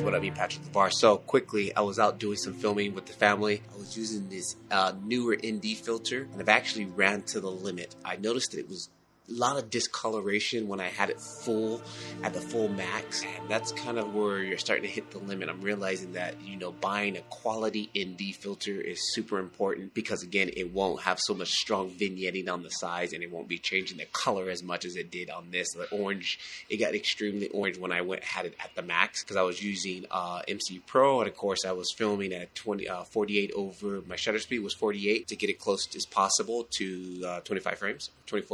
what up, Patrick Levar. So quickly, I was out doing some filming with the family. I was using this Neewer ND filter, and I've actually ran to the limit. I noticed that it was a lot of discoloration when I had it full at the full max, and that's kind of where you're starting to hit the limit. I'm realizing that, you know, buying a quality ND filter is super important because, again, it won't have so much strong vignetting on the sides, and it won't be changing the color as much as it did on this. The orange, it got extremely orange when I had it at the max because I was using MC Pro, and of course I was filming at 48 over, my shutter speed was 48 to get it close as possible to 24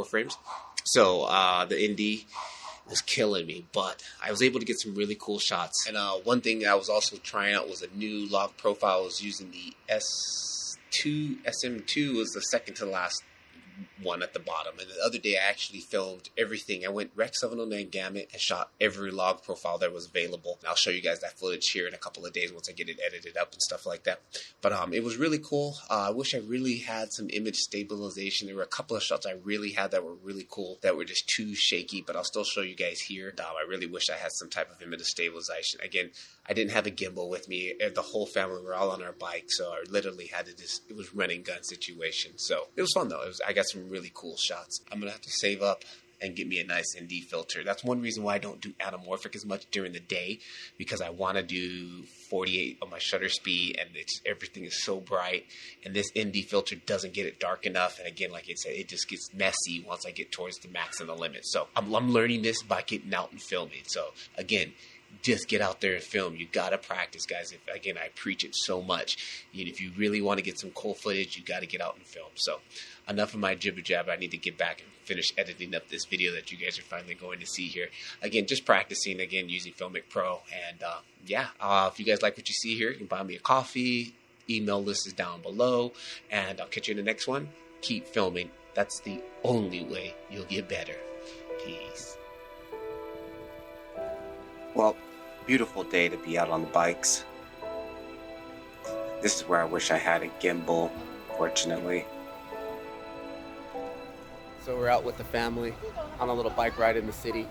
frames. So the ND was killing me, but I was able to get some really cool shots. And one thing I was also trying out was a new log profile. I was using the SM2 was the second to last one at the bottom. And the other day I actually filmed everything. I went Rec 709 gamut and shot every log profile that was available. And I'll show you guys that footage here in a couple of days once I get it edited up and stuff like that. But it was really cool. I wish I really had some image stabilization. There were a couple of shots I really had that were really cool that were just too shaky, but I'll still show you guys here. I really wish I had some type of image stabilization. Again, I didn't have a gimbal with me. The whole family were all on our bike, so I literally had to just, it was run and gun situation. So it was fun though. I got some really cool shots. I'm gonna have to save up and get me a nice ND filter. That's one reason why I don't do anamorphic as much during the day, because I want to do 48 on my shutter speed, and everything is so bright, and this ND filter doesn't get it dark enough. And again, like I said, it just gets messy once I get towards the max and the limit. So I'm learning this by getting out and filming. So again, just get out there and film. You gotta practice, guys. Again, I preach it so much. If you really want to get some cool footage, you gotta get out and film. So enough of my jibber jabber. I need to get back and finish editing up this video that you guys are finally going to see here. Again, just practicing, again, using Filmic Pro. And if you guys like what you see here, you can buy me a coffee. Email list is down below, and I'll catch you in the next one. Keep filming. That's the only way you'll get better. Peace. Well, beautiful day to be out on the bikes. This is where I wish I had a gimbal, fortunately. So we're out with the family on a little bike ride in the city.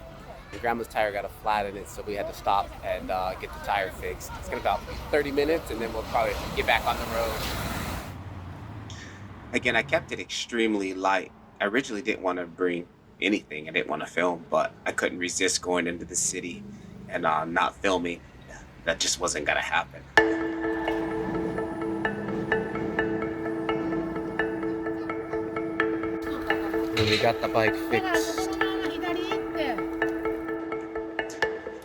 Your grandma's tire got a flat in it, so we had to stop and get the tire fixed. It's gonna about 30 minutes, and then we'll probably get back on the road. Again, I kept it extremely light. I originally didn't want to bring anything. I didn't want to film, but I couldn't resist going into the city and not filming. That just wasn't gonna happen. We got the bike fixed.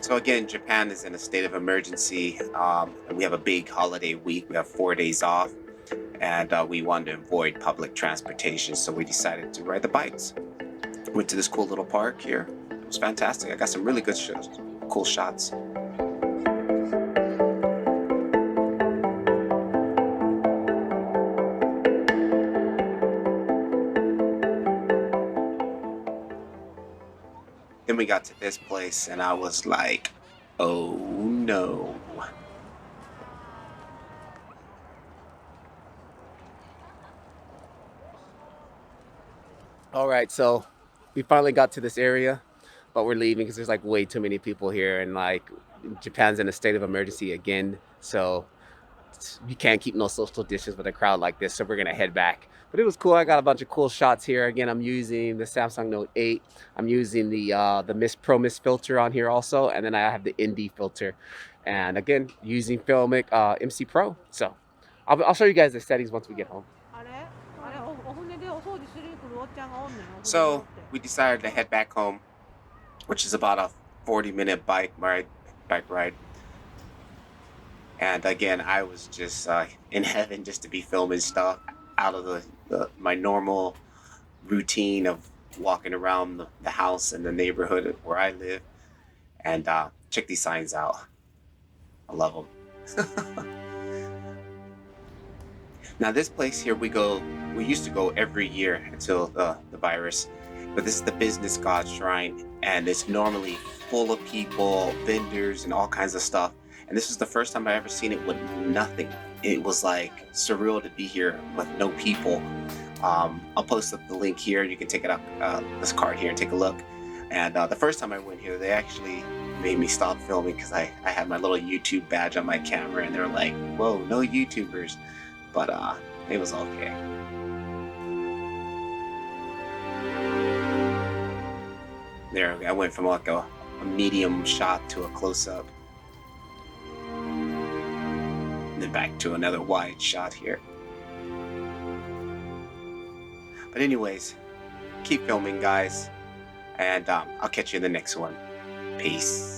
So again, Japan is in a state of emergency, and we have a big holiday week. We have 4 days off, and we wanted to avoid public transportation, so we decided to ride the bikes. Went to this cool little park here. It was fantastic. I got some really good shows. Cool shots. Then we got to this place and I was like, oh no. All right, so we finally got to this area, but we're leaving because there's like way too many people here, and like Japan's in a state of emergency again, so you can't keep no social distance with a crowd like this, so we're gonna head back. But it was cool. I got a bunch of cool shots here. Again, I'm using the Samsung Note 8. I'm using the Pro Mist filter on here also, and then I have the ND filter, and again using Filmic MC Pro. So I'll show you guys the settings once we get home. So we decided to head back home, which is about a 40-minute bike ride. And again, I was just in heaven just to be filming stuff out of my normal routine of walking around the house and the neighborhood where I live. And check these signs out. I love them. Now this place here we used to go every year until the virus. But this is the Business God Shrine, and it's normally full of people, vendors, and all kinds of stuff. And this is the first time I ever seen it with nothing. It was like surreal to be here with no people. I'll post up the link here. You can take it up, this card here, and take a look. And the first time I went here, they actually made me stop filming because I had my little YouTube badge on my camera, and they were like, "Whoa, no YouTubers," but it was okay. There, I went from like a medium shot to a close-up, and then back to another wide shot here. But anyways, keep filming, guys, and I'll catch you in the next one. Peace.